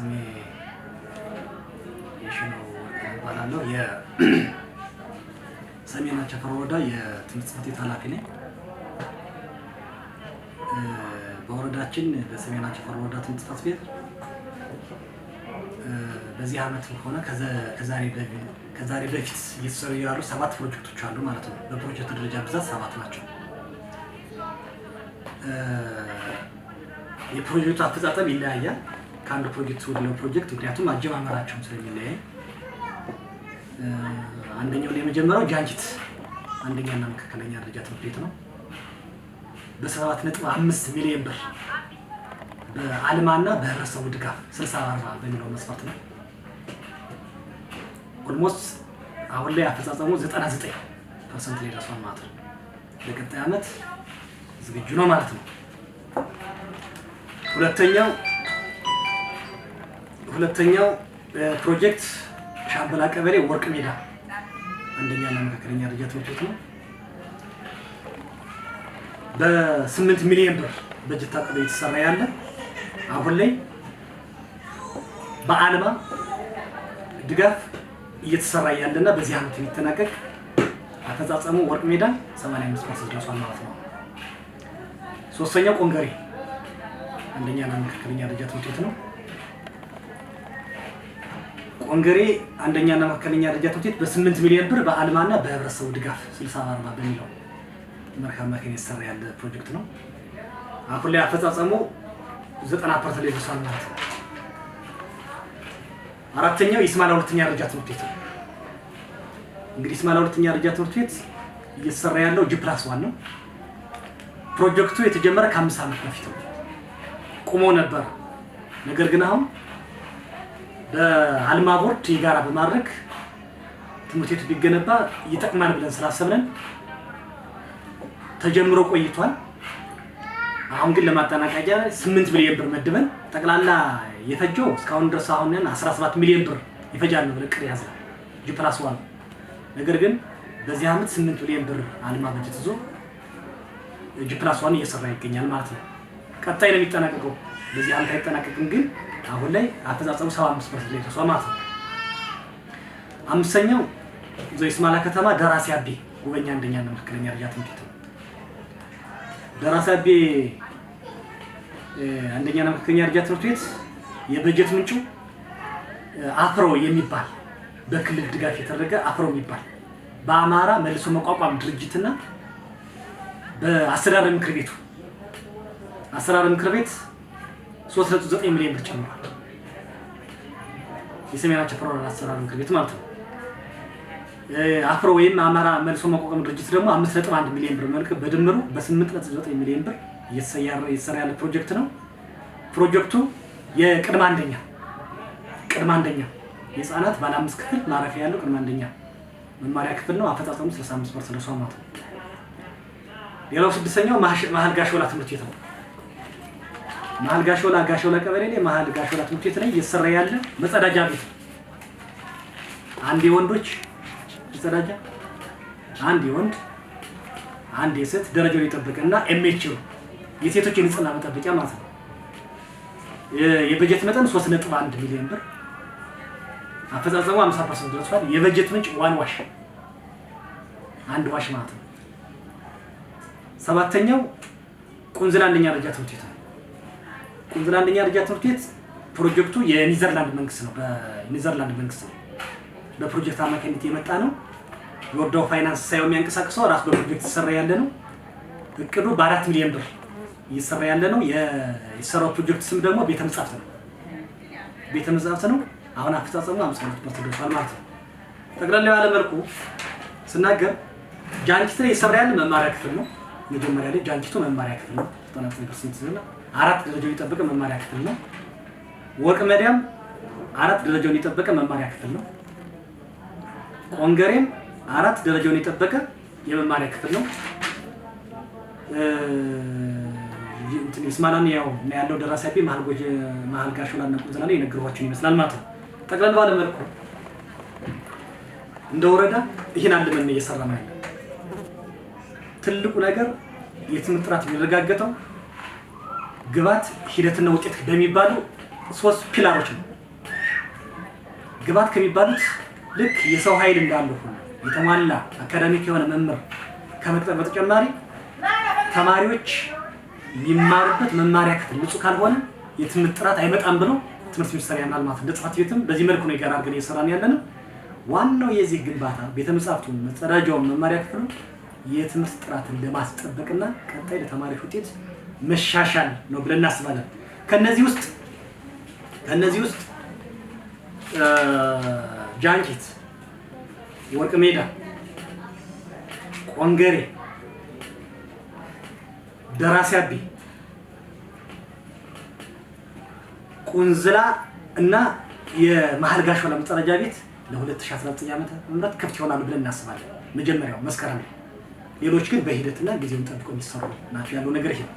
ስሜ የሽነው ባላለው የሰሜን አቸፈር ወረዳ የትምህርት ጽሕፈት ቤት ኃላፊ ነኝ። በወረዳችን በሰሜን አቸፈር ወረዳ ትምህርት ጽሕፈት ቤት በዚህ ዓመት ሆነ ከዛሬ በፊት እየተሰሩ ያሉ 7 ፕሮጀክቶች አሉ ማለት ነው። በፕሮጀክት ደረጃ ብዛት 7 ናቸው። የፕሮጀክቱ አፈጻጸም ይለያያል ከአንድ ፕሮጀክት ወደ ሌላው ፕሮጀክት፣ ምክንያቱም አጀማመራቸውም ስለሚለያይ። አንደኛው ላይ የመጀመሪያው ጃንጅት አንደኛና መካከለኛ ደረጃ ትምህርት ቤት ነው። በ7.5 ሚሊዮን ብር በአልማና በህብረተሰቡ ድጋፍ 60/40 በሚለው መስፈርት ነው። ኦልሞስት አሁን ላይ አፈጻጸሙ 99% ላይ ደርሷል ማለት ነው። ለቀጣይ ዓመት ዝግጁ ነው ማለት ነው። ሁለተኛው ፕሮጀክት ሻምበላ ቀበሌ ወርቅ ሜዳ አንደኛና መካከለኛ ደረጃ ትምህርት ቤት ነው። በ8 ሚሊዮን ብር በጀት ታቅዶ የተሰራ ያለ አሁን ላይ በአልማ ድጋፍ እየተሰራ ያለና በዚህ ዓመት የሚጠናቀቅ አፈጻጸሙ ወርቅ ሜዳ 85% ደርሷል ማለት ነው። ሶስተኛው ቆንገሬ አንደኛና መካከለኛ ደረጃ ትምህርት ቤት ነው። ቆንገሬ አንደኛና መካከለኛ ደረጃ ትምህርት ቤት በ8 ሚሊዮን ብር በአልማና በህብረተሰቡ ድጋፍ 60/40 በሚለው መርካማ ማከን የተሰራ ያለ ፕሮጀክት ነው። አሁን ላይ አፈጻጸሙ 90% ላይ ደርሷል ማለት ነው። አራተኛው ይስማላ ሁለተኛ ደረጃ ትምህርት ቤት ነው። እንግዲህ ይስማላ ሁለተኛ ደረጃ ትምህርት ቤት እየተሰራ ያለው G+1 ነው። ፕሮጀክቱ የተጀመረ ከ5 ዓመት በፊት ነው። ቆሞ ነበር። ነገር ግን አሁን በአልማ ቦርድ የጋራ በማድረግ ትምህርት ቤቱ ቢገነባ ይጠቅማል ብለን ስላሰብን ተጀምሮ ቆይቷል። አሁን ግን ለማጠናቀቂያ 8 ሚሊዮን ብር መድበን ጠቅላላ የፈጀው እስካሁን ድረስ አሁን 17 ሚሊዮን ብር ይፈጃል ነው ብለን ያዝነው G+1። ነገር ግን በዚህ ዓመት 8 ሚሊዮን ብር አልማ በጀት ይዞ G+1 እየሰራ ይገኛል ማለት ነው። ቀጣይ ነው የሚጠናቀቀው። በዚህ ዓመት አይጠናቀቅም፣ ግን አሁን ላይ አፈጻጸሙ 75% ላይ ደርሷል ማለት ነው። አምስተኛው ይስማላ ከተማ ደራሲ አቤ ጉበኛ አንደኛና መካከለኛ ደረጃ ትምህርት ቤት ነው። ደራሲ አቤ አንደኛና መካከለኛ ደረጃ ትምህርት ቤት የበጀት ምንጩ አፍሮ የሚባል በክልል ድጋፍ የተደረገ አፍሮ የሚባል በአማራ መልሶ መቋቋም ድርጅትና በአስተዳደር ምክር ቤቱ አስተዳደር ምክር ቤት 3.9 ሚሊዮን ብር ጨምሯል። የሰሜን አቸፈር ወረዳ አስተዳደር ምክር ቤት ማለት ነው። አፍሮ ወይም አማራ መልሶ መቋቋም ድርጅት ደግሞ 5.1 ሚሊዮን ብር መልክ በድምሩ በ8.9 ሚሊዮን ብር እየተሰራ ያለ ፕሮጀክት ነው። ፕሮጀክቱ የቅድመ አንደኛ የህፃናት ባለ 5 ክፍል ማረፊያ ያለው ቅድመ አንደኛ መማሪያ ክፍል ነው። አፈጻጸሙ 65% ደርሷል ማለት ነው። ሌላው ስድስተኛው መሀል ጋሾላ ትምህርት ቤት ነው። መሀል ጋሾላ ቀበሌ ላይ መሀል ጋሾላ ትምህርት ቤት ላይ እየተሰራ ያለ መጸዳጃ ቤት አንድ የወንዶች መጸዳጃ፣ አንድ የወንድ፣ አንድ የሴት ደረጃውን የጠበቀና MHO የሴቶች የንጽህና መጠበቂያ ማለት ነው። የበጀት መጠን 3.1 ሚሊዮን ብር፣ አፈጻጸሙ 50% ደርሷል። የበጀት ምንጭ አንድ ዋሽ ማለት ነው። ሰባተኛው ቁንዝላ አንደኛ ደረጃ ትምህርት ቤት ነው። ቁንዝላ አንደኛ ደረጃ ትምህርት ቤት ፕሮጀክቱ የኒዘርላንድ መንግስት ነው። በኒዘርላንድ መንግስት ነው በፕሮጀክት አማካኝነት የመጣ ነው። የወረዳው ፋይናንስ ሳይሆን የሚያንቀሳቅሰው ራሱ በፕሮጀክት ይሰራ ያለ ነው። እቅዱ በ4 ሚሊዮን ብር እየሰራ ያለ ነው። የሰራው ፕሮጀክት ስም ደግሞ ቤተ መጻሕፍት ነው። አሁን አፈጻጸሙ 52% ደርሷል ማለት ነው። ጠቅላላ ያለ መልኩ ስናገር ጃንጅት ላይ እየሰራ ያለ መማሪያ ክፍል ነው። መጀመሪያ ላይ ጃንጅቱ መማሪያ ክፍል ነው 99% እና 4 ደረጃውን የጠበቀ መማሪያ ክፍል ነው። ወርቅ ሜዳም 4 ደረጃውን የጠበቀ መማሪያ ክፍል ነው። ቆንገሬም 4 ደረጃውን የጠበቀ የመማሪያ ክፍል ነው። ይስማላን ያለው ደራሲ አቤ መሀል ጋሾላና ቁንዝላ ላይ የነገርኳችሁን ይመስላል ማለት ነው። ጠቅላላ ባለ መልኩ እንደ ወረዳ ይሄን አልመን እየሰራ ነው ያለው። ትልቁ ነገር የትምህርት ጥራት የሚረጋገጠው ግብዓት ሂደትና ውጤት በሚባሉ 3 ፒላሮች ነው። ግባት ከሚባሉት ልክ የሰው ኃይል እንዳለው ሁሉ የተሟላ አካዳሚክ የሆነ መምህር ከመቅጠር በተጨማሪ ተማሪዎች የሚማሩበት መማሪያ ክፍል ንጹህ ካልሆነ የትምህርት ጥራት አይመጣም ብሎ ትምህርት ሚኒስቴር ያናል ማለት እንደ ጽሕፈት ቤትም በዚህ መልኩ ነው ጋር አድርገን እየሰራን ያለነው። ዋናው የዚህ ግንባታ ቤተ መጻሕፍቱን መጸዳጃውን መማሪያ ክፍሉ የትምህርት ጥራትን ለማስጠበቅና ቀጣይ ለተማሪዎች ውጤት መሻሻል ነው ብለን እናስባለን። ከነዚህ ውስጥ ጃንኪት፣ ወርቅ ሜዳ፣ ቆንገሬ፣ ደራሲ አቢ፣ ቁንዝላ እና የመሃል ጋሾላ መጸዳጃ ቤት ለ2019 ዓመተ ምህረት ክፍት ይሆናሉ ብለን እናስባለን። መጀመሪያው መስከረም፣ ሌሎች ግን በሂደትና ጊዜውን ጠብቆ የሚሰሩ ናቸው ያለው ነገር ይሄ ነው።